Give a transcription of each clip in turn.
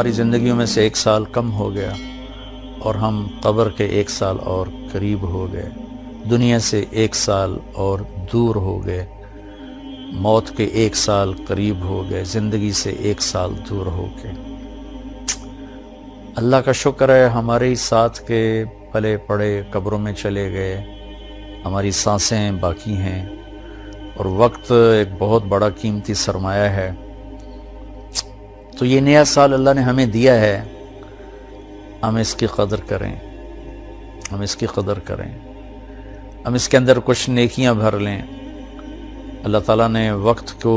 ہماری زندگیوں میں سے 1 سال کم ہو گیا اور ہم قبر کے 1 سال اور قریب ہو گئے، دنیا سے 1 سال اور دور ہو گئے، موت کے 1 سال قریب ہو گئے، زندگی سے 1 سال دور ہو گئے۔ اللہ کا شکر ہے ہمارے ہی ساتھ کے پلے پڑے قبروں میں چلے گئے، ہماری سانسیں باقی ہیں، اور وقت ایک بہت بڑا قیمتی سرمایہ ہے۔ تو یہ نیا سال اللہ نے ہمیں دیا ہے، ہم اس کی قدر کریں، ہم اس کی قدر کریں، ہم اس کے اندر کچھ نیکیاں بھر لیں۔ اللہ تعالیٰ نے وقت کو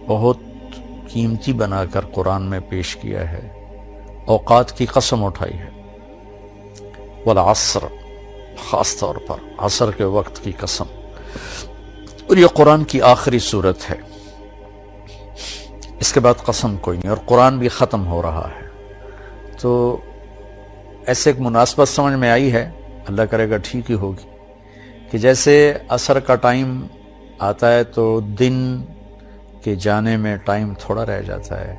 بہت قیمتی بنا کر قرآن میں پیش کیا ہے، اوقات کی قسم اٹھائی ہے، والعصر، خاص طور پر عصر کے وقت کی قسم، اور یہ قرآن کی آخری صورت ہے، اس کے بعد قسم کوئی نہیں، اور قرآن بھی ختم ہو رہا ہے۔ تو ایسے ایک مناسبت سمجھ میں آئی ہے، اللہ کرے گا ٹھیک ہی ہوگی، کہ جیسے عصر کا ٹائم آتا ہے تو دن کے جانے میں ٹائم تھوڑا رہ جاتا ہے،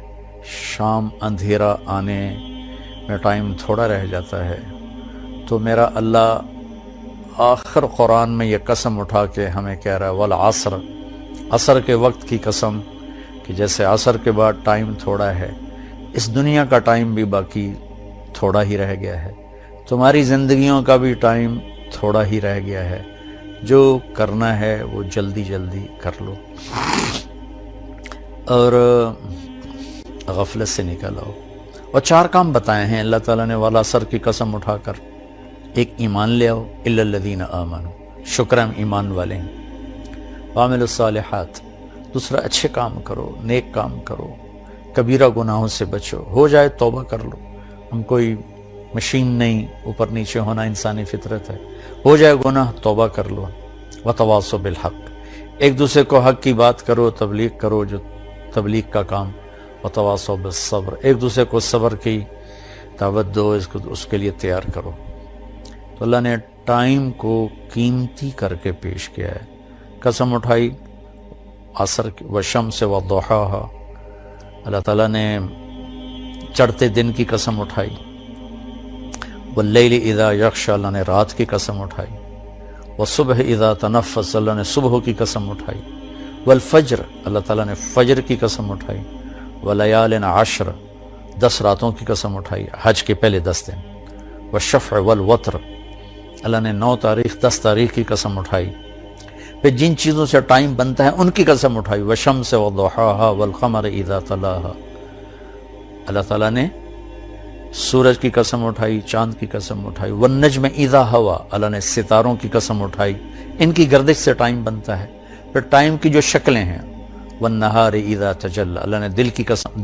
شام اندھیرا آنے میں ٹائم تھوڑا رہ جاتا ہے، تو میرا اللہ آخر قرآن میں یہ قسم اٹھا کے ہمیں کہہ رہا ہے، والعصر، عصر کے وقت کی قسم، کہ جیسے عصر کے بعد ٹائم تھوڑا ہے، اس دنیا کا ٹائم بھی باقی تھوڑا ہی رہ گیا ہے، تمہاری زندگیوں کا بھی ٹائم تھوڑا ہی رہ گیا ہے، جو کرنا ہے وہ جلدی جلدی کر لو اور غفلت سے نکل آؤ۔ اور 4 کام بتائے ہیں اللہ تعالیٰ نے والعصر کی قسم اٹھا کر۔ ایک، ایمان لے آؤ، الا الذین آمنوا، شکر ہم ایمان والے ہیں، وعملوا الصالحات، دوسرا اچھے کام کرو، نیک کام کرو، کبیرہ گناہوں سے بچو، ہو جائے توبہ کر لو، ہم کوئی مشین نہیں، اوپر نیچے ہونا انسانی فطرت ہے، ہو جائے گناہ توبہ کر لو، وتواصوا بالحق، ایک دوسرے کو حق کی بات کرو، تبلیغ کرو، جو تبلیغ کا کام، وتواصوا بالصبر، ایک دوسرے کو صبر کی دعوت دو، اس کے لیے تیار کرو۔ تو اللہ نے ٹائم کو قیمتی کر کے پیش کیا ہے، قسم اٹھائی عصر کی، والشمس وضحاها، اللہ تعالیٰ نے چڑھتے دن کی قسم اٹھائی، واللیل اذا یغشی، اللہ نے رات کی قسم اٹھائی، والصبح اذا تنفس، اللہ نے صبح کی قسم اٹھائی، والفجر، اللہ تعالیٰ نے فجر کی قسم اٹھائی، ولیال عشر، 10 راتوں کی قسم اٹھائی، حج کے پہلے 10 دن، والشفع والوتر، اللہ نے 9 تاریخ 10 تاریخ کی قسم اٹھائی، پھر جن چیزوں سے ٹائم بنتا ہے ان کی قسم اٹھائی، والشمس وضحاها والقمر اذا تلاها، اللہ تعالیٰ نے سورج کی قسم اٹھائی، چاند کی قسم اٹھائی، والنجم اذا ہوا، اللہ نے ستاروں کی قسم اٹھائی، ان کی گردش سے ٹائم بنتا ہے، پھر ٹائم کی جو شکلیں ہیں، والنہار اذا تجلی، اللہ نے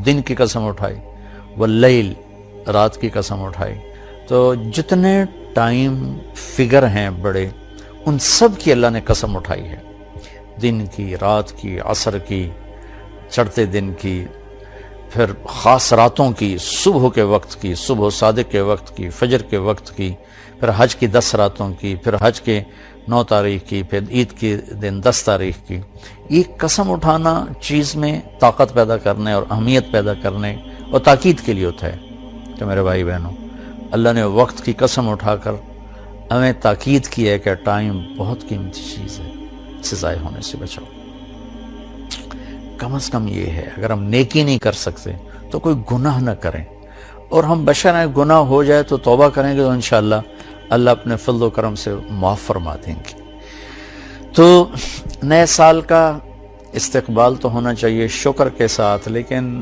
دن کی قسم اٹھائی، واللیل، رات کی قسم اٹھائی۔ تو جتنے ٹائم فگر ہیں بڑے، ان سب کی اللہ نے قسم اٹھائی ہے، دن کی، رات کی، عصر کی، چڑھتے دن کی، پھر خاص راتوں کی، صبح کے وقت کی، صبح صادق کے وقت کی، فجر کے وقت کی، پھر حج کی 10 راتوں کی، پھر حج کے 9 تاریخ کی، پھر عید کے دن 10 تاریخ کی۔ یہ قسم اٹھانا چیز میں طاقت پیدا کرنے اور اہمیت پیدا کرنے اور تاکید کے لیے ہوتا ہے۔ تو میرے بھائی بہنوں، اللہ نے وقت کی قسم اٹھا کر ہمیں تاکید کی ہے کہ ٹائم بہت قیمتی چیز ہے، اسے ضائع ہونے سے بچاؤ۔ کم از کم یہ ہے، اگر ہم نیکی نہیں کر سکتے تو کوئی گناہ نہ کریں، اور ہم بشر ہیں، گناہ ہو جائے تو توبہ کریں گے تو انشاءاللہ اللہ اپنے فضل و کرم سے معاف فرما دیں گے۔ تو نئے سال کا استقبال تو ہونا چاہیے شکر کے ساتھ، لیکن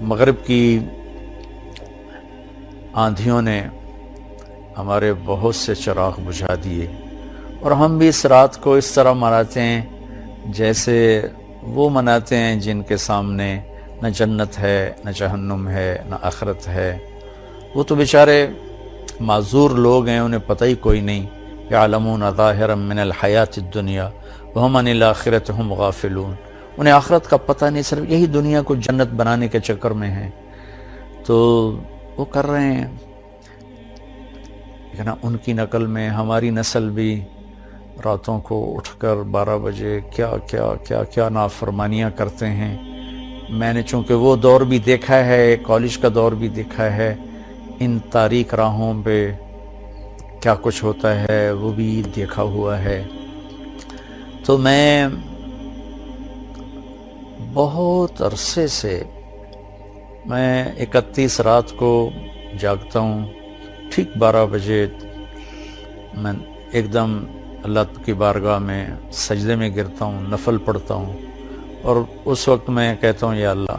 مغرب کی آندھیوں نے ہمارے بہت سے چراغ بجھا دیے، اور ہم بھی اس رات کو اس طرح مناتے ہیں جیسے وہ مناتے ہیں جن کے سامنے نہ جنت ہے، نہ جہنم ہے، نہ آخرت ہے۔ وہ تو بیچارے معذور لوگ ہیں، انہیں پتہ ہی کوئی نہیں، یعلمون ظاہرا من الحیات الدنیا وہم عن الآخرۃ ہم غافلون، انہیں آخرت کا پتہ نہیں، صرف یہی دنیا کو جنت بنانے کے چکر میں ہیں، تو وہ کر رہے ہیں۔ لیکن ان کی نقل میں ہماری نسل بھی راتوں کو اٹھ کر 12 بجے کیا کیا کیا کیا نافرمانیاں کرتے ہیں، میں نے چونکہ وہ دور بھی دیکھا ہے، کالج کا دور بھی دیکھا ہے، ان تاریک راہوں پہ کیا کچھ ہوتا ہے وہ بھی دیکھا ہوا ہے، تو میں بہت عرصے سے میں 31 رات کو جاگتا ہوں، ٹھیک 12 بجے میں ایک دم اللہ کی بارگاہ میں سجدے میں گرتا ہوں، نفل پڑھتا ہوں، اور اس وقت میں کہتا ہوں یا اللہ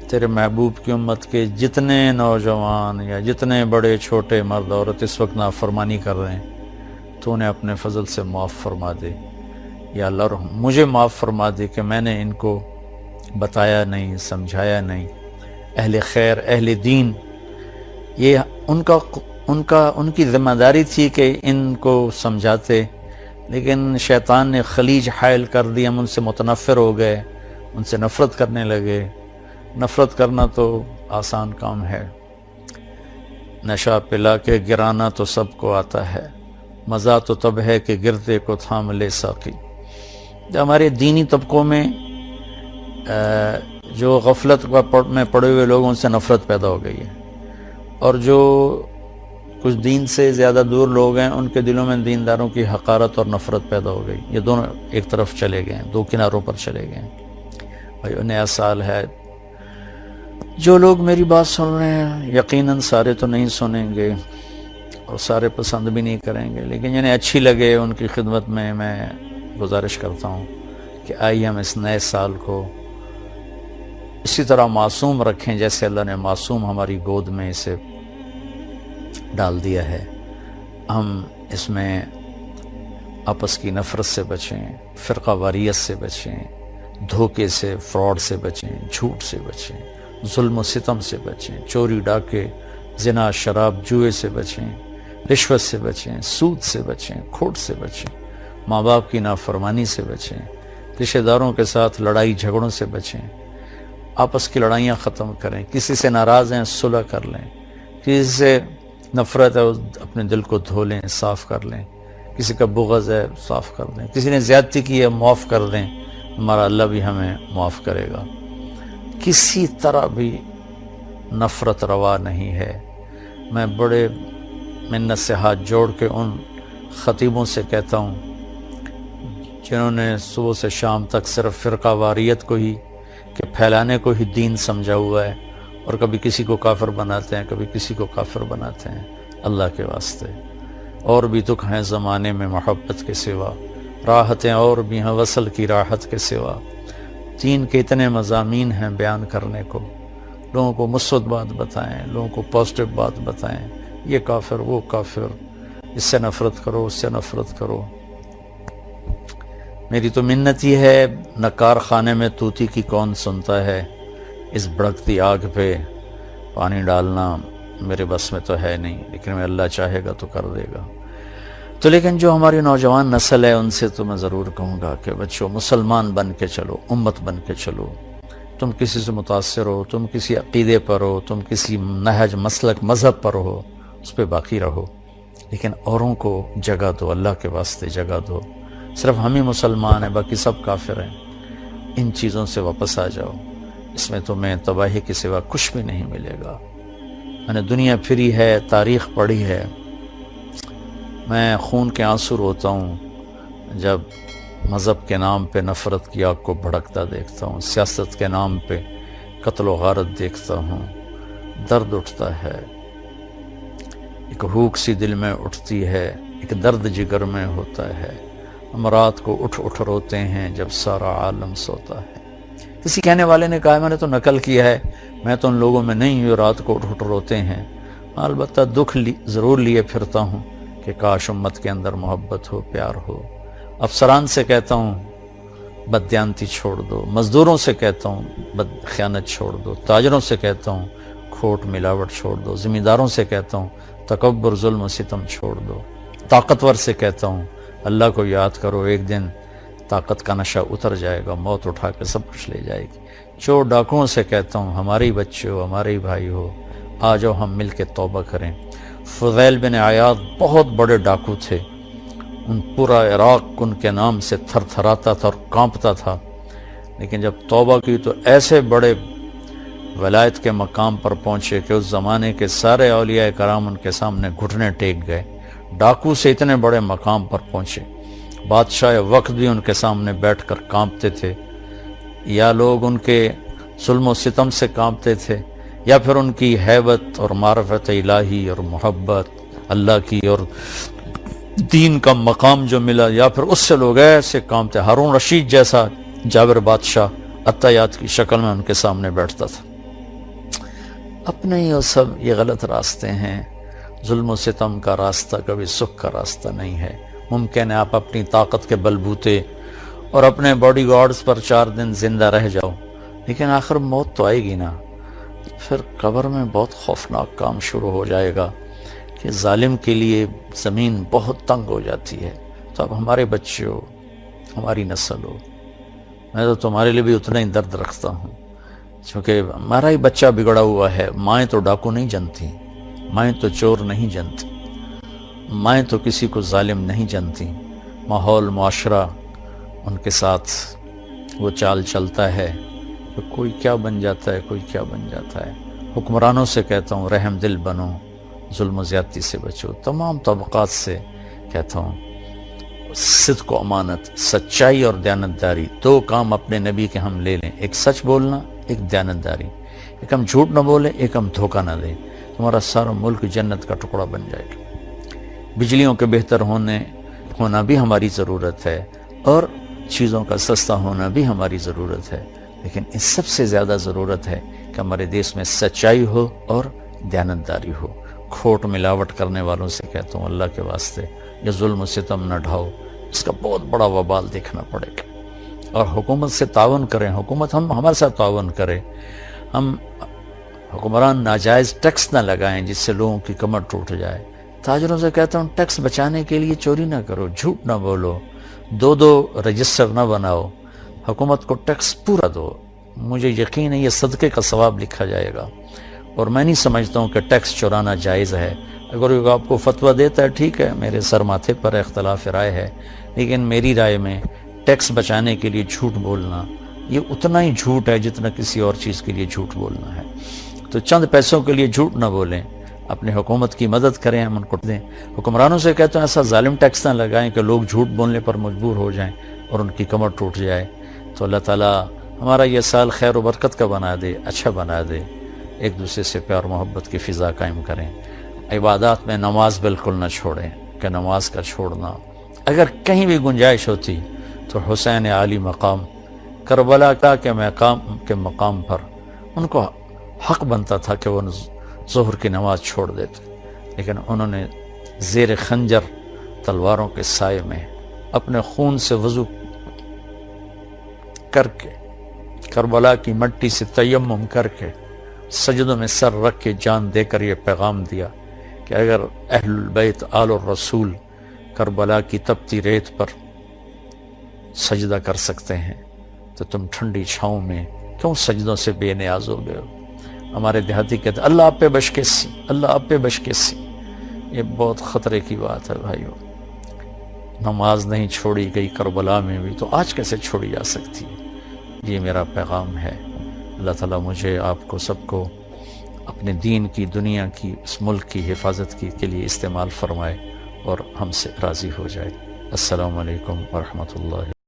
تیرے محبوب کی امت کے جتنے نوجوان یا جتنے بڑے چھوٹے مرد عورت اس وقت نافرمانی کر رہے ہیں تو انہیں اپنے فضل سے معاف فرما دے، یا اللہ مجھے معاف فرما دے کہ میں نے ان کو بتایا نہیں، سمجھایا نہیں۔ اہل خیر، اہل دین، یہ ان کی ذمہ داری تھی کہ ان کو سمجھاتے، لیکن شیطان نے خلیج حائل کر دی، ہم ان سے متنفر ہو گئے، ان سے نفرت کرنے لگے۔ نفرت کرنا تو آسان کام ہے، نشہ پلا کے گرانا تو سب کو آتا ہے، مزہ تو تب ہے کہ گرتے کو تھام لے ساقی۔ ہمارے دینی طبقوں میں جو غفلت میں پڑے ہوئے لوگوں سے نفرت پیدا ہو گئی ہے، اور جو کچھ دین سے زیادہ دور لوگ ہیں ان کے دلوں میں دینداروں کی حقارت اور نفرت پیدا ہو گئی۔ یہ دونوں ایک طرف چلے گئے ہیں، دو کناروں پر چلے گئے ہیں۔ بھائی نیا سال ہے، جو لوگ میری بات سن رہے ہیں یقیناً سارے تو نہیں سنیں گے اور سارے پسند بھی نہیں کریں گے، لیکن جنہیں اچھی لگے ان کی خدمت میں گزارش کرتا ہوں کہ آئیے ہم اس نئے سال کو اسی طرح معصوم رکھیں جیسے اللہ نے معصوم ہماری گود میں اسے ڈال دیا ہے۔ ہم اس میں آپس کی نفرت سے بچیں، فرقہ واریت سے بچیں، دھوکے سے، فراڈ سے بچیں، جھوٹ سے بچیں، ظلم و ستم سے بچیں، چوری ڈاکے، زنا، شراب، جوئے سے بچیں، رشوت سے بچیں، سود سے بچیں، کھوٹ سے بچیں، ماں باپ کی نافرمانی سے بچیں، رشتہ داروں کے ساتھ لڑائی جھگڑوں سے بچیں، آپس کی لڑائیاں ختم کریں، کسی سے ناراض ہیں صلح کر لیں، کسی سے نفرت ہے اپنے دل کو دھو لیں، صاف کر لیں، کسی کا بغض ہے صاف کر دیں، کسی نے زیادتی کی ہے معاف کر دیں، ہمارا اللہ بھی ہمیں معاف کرے گا۔ کسی طرح بھی نفرت روا نہیں ہے۔ میں بڑے منت سے ہاتھ جوڑ کے ان خطیبوں سے کہتا ہوں جنہوں نے صبح سے شام تک صرف فرقہ واریت کو ہی کہ پھیلانے کو ہی دین سمجھا ہوا ہے، اور کبھی کسی کو کافر بناتے ہیں، کبھی کسی کو کافر بناتے ہیں۔ اللہ کے واسطے اور بھی دکھ ہیں زمانے میں محبت کے سوا، راحتیں اور بھی ہیں وصل کی راحت کے سوا۔ دین کے اتنے مضامین ہیں بیان کرنے کو، لوگوں کو مثبت بات بتائیں، لوگوں کو پازیٹیو بات بتائیں، یہ کافر وہ کافر، اس سے نفرت کرو، اس سے نفرت کرو۔ میری تو منت ہی ہے، نکار خانے میں طوطی کی کون سنتا ہے، اس بھڑکتی آگ پہ پانی ڈالنا میرے بس میں تو ہے نہیں، لیکن میں اللہ چاہے گا تو کر دے گا۔ تو لیکن جو ہماری نوجوان نسل ہے ان سے تو میں ضرور کہوں گا کہ بچوں مسلمان بن کے چلو، امت بن کے چلو۔ تم کسی سے متاثر ہو، تم کسی عقیدے پر ہو، تم کسی نہج، مسلک، مذہب پر ہو، اس پہ باقی رہو، لیکن اوروں کو جگہ دو، اللہ کے واسطے جگہ دو۔ صرف ہم ہی مسلمان ہیں، باقی سب کافر ہیں۔ ان چیزوں سے واپس آ جاؤ، اس میں تمہیں تباہی کے سوا کچھ بھی نہیں ملے گا۔ میں نے دنیا پھری ہے، تاریخ پڑھی ہے، میں خون کے آنسو روتا ہوں جب مذہب کے نام پہ نفرت کی آگ کو بھڑکتا دیکھتا ہوں، سیاست کے نام پہ قتل و غارت دیکھتا ہوں، درد اٹھتا ہے، ایک بھوک سی دل میں اٹھتی ہے، ایک درد جگر میں ہوتا ہے۔ ہم رات کو اٹھ اٹھ روتے ہیں جب سارا عالم سوتا ہے۔ کسی کہنے والے نے کہا میں نے تو نقل کیا ہے، میں تو ان لوگوں میں نہیں ہوں رات کو اٹھ اٹھ روتے ہیں۔ البتہ دکھ ضرور لیے پھرتا ہوں کہ کاش امت کے اندر محبت ہو، پیار ہو۔ افسران سے کہتا ہوں بددیانتی چھوڑ دو، مزدوروں سے کہتا ہوں خیانت چھوڑ دو، تاجروں سے کہتا ہوں کھوٹ ملاوٹ چھوڑ دو، ذمہ داروں سے کہتا ہوں تکبر، ظلم و ستم چھوڑ دو، طاقتور سے کہتا ہوں اللہ کو یاد کرو، ایک دن طاقت کا نشہ اتر جائے گا، موت اٹھا کے سب کچھ لے جائے گی۔ چور ڈاکوؤں سے کہتا ہوں ہمارے ہی بچے ہو، ہمارے ہی بھائی ہو، آ جاؤ ہم مل کے توبہ کریں۔ فضیل بن عیاض بہت بڑے ڈاکو تھے، ان پورا عراق ان کے نام سے تھر تھراتا تھا اور کانپتا تھا، لیکن جب توبہ کی تو ایسے بڑے ولایت کے مقام پر پہنچے کہ اس زمانے کے سارے اولیاء کرام ان کے سامنے گھٹنے ٹیک گئے. ڈاکو سے اتنے بڑے مقام پر پہنچے. بادشاہ وقت بھی ان کے سامنے بیٹھ کر کانپتے تھے، یا لوگ ان کے ظلم و ستم سے کانپتے تھے، یا پھر ان کی ہیبت اور معرفت الہی اور محبت اللہ کی اور دین کا مقام جو ملا، یا پھر اس سے لوگ ایسے کانپتے. ہارون رشید جیسا جابر بادشاہ عطیات کی شکل میں ان کے سامنے بیٹھتا تھا. اپنے ہی وہ سب یہ غلط راستے ہیں. ظلم و ستم کا راستہ کبھی سکھ کا راستہ نہیں ہے. ممکن ہے آپ اپنی طاقت کے بلبوتے اور اپنے باڈی گارڈز پر 4 دن زندہ رہ جاؤ، لیکن آخر موت تو آئے گی نا. پھر قبر میں بہت خوفناک کام شروع ہو جائے گا کہ ظالم کے لیے زمین بہت تنگ ہو جاتی ہے. تو اب ہمارے بچے ہو، ہماری نسل ہو، میں تو تمہارے لیے بھی اتنا ہی درد رکھتا ہوں، کیونکہ ہمارا ہی بچہ بگڑا ہوا ہے. مائیں تو ڈاکو نہیں جنتی، مائیں تو چور نہیں جنتی، مائیں تو کسی کو ظالم نہیں جنتی. ماحول معاشرہ ان کے ساتھ وہ چال چلتا ہے کہ کوئی کیا بن جاتا ہے، کوئی کیا بن جاتا ہے. حکمرانوں سے کہتا ہوں رحم دل بنو، ظلم و زیادتی سے بچو. تمام طبقات سے کہتا ہوں صدق و امانت، سچائی اور دیانتداری، 2 کام اپنے نبی کے ہم لے لیں. ایک سچ بولنا، ایک دیانتداری. ایک ہم جھوٹ نہ بولیں، ایک ہم دھوکہ نہ دیں. تمہارا سارا ملک جنت کا ٹکڑا بن جائے گا. بجلیوں کے بہتر ہونا بھی ہماری ضرورت ہے، اور چیزوں کا سستا ہونا بھی ہماری ضرورت ہے، لیکن اس سب سے زیادہ ضرورت ہے کہ ہمارے دیش میں سچائی ہو اور دیانتداری ہو. کھوٹ ملاوٹ کرنے والوں سے کہتا ہوں اللہ کے واسطے یہ ظلم و ستم نہ ڈھاؤ، اس کا بہت بڑا وبال دیکھنا پڑے گا. اور حکومت سے تعاون کریں، حکومت ہمارے ساتھ تعاون کرے. ہم حکمران ناجائز ٹیکس نہ لگائیں جس سے لوگوں کی کمر ٹوٹ جائے. تاجروں سے کہتا ہوں ٹیکس بچانے کے لیے چوری نہ کرو، جھوٹ نہ بولو، 2 رجسٹر نہ بناؤ، حکومت کو ٹیکس پورا دو. مجھے یقین ہے یہ صدقے کا ثواب لکھا جائے گا. اور میں نہیں سمجھتا ہوں کہ ٹیکس چورانا جائز ہے. اگر آپ کو فتویٰ دیتا ہے ٹھیک ہے، میرے سر ماتھے پر اختلاف رائے ہے، لیکن میری رائے میں ٹیکس بچانے کے لیے جھوٹ بولنا یہ اتنا ہی جھوٹ ہے جتنا کسی اور چیز کے لیے جھوٹ بولنا ہے. تو چند پیسوں کے لیے جھوٹ نہ بولیں، اپنے حکومت کی مدد کریں، ہم ان کو دیں. حکمرانوں سے کہتے ہیں ایسا ظالم ٹیکس نہ لگائیں کہ لوگ جھوٹ بولنے پر مجبور ہو جائیں اور ان کی کمر ٹوٹ جائے. تو اللہ تعالیٰ ہمارا یہ سال خیر و برکت کا بنا دے، اچھا بنا دے. ایک دوسرے سے پیار محبت کی فضا قائم کریں. عبادات میں نماز بالکل نہ چھوڑیں، کہ نماز کا چھوڑنا اگر کہیں بھی گنجائش ہوتی تو حسین عالی مقام کربلا کے مقام پر ان کو حق بنتا تھا کہ وہ ظہر کی نماز چھوڑ دیتے، لیکن انہوں نے زیر خنجر تلواروں کے سائے میں اپنے خون سے وضو کر کے کربلا کی مٹی سے تیمم کر کے سجدوں میں سر رکھ کے جان دے کر یہ پیغام دیا کہ اگر اہل البیت آل الرسول کربلا کی تپتی ریت پر سجدہ کر سکتے ہیں تو تم ٹھنڈی چھاؤں میں کیوں سجدوں سے بے نیاز ہو گئے ہو. ہمارے دیہاتی کہتے اللہ آپ پہ بشکیسی، اللہ آپ پہ بشکیسی. یہ بہت خطرے کی بات ہے بھائیو. نماز نہیں چھوڑی گئی کربلا میں بھی تو آج کیسے چھوڑی جا سکتی ہے. یہ میرا پیغام ہے. اللہ تعالیٰ مجھے آپ کو سب کو اپنے دین کی، دنیا کی، اس ملک کی حفاظت کے لیے استعمال فرمائے اور ہم سے راضی ہو جائے. السلام علیکم ورحمۃ اللہ.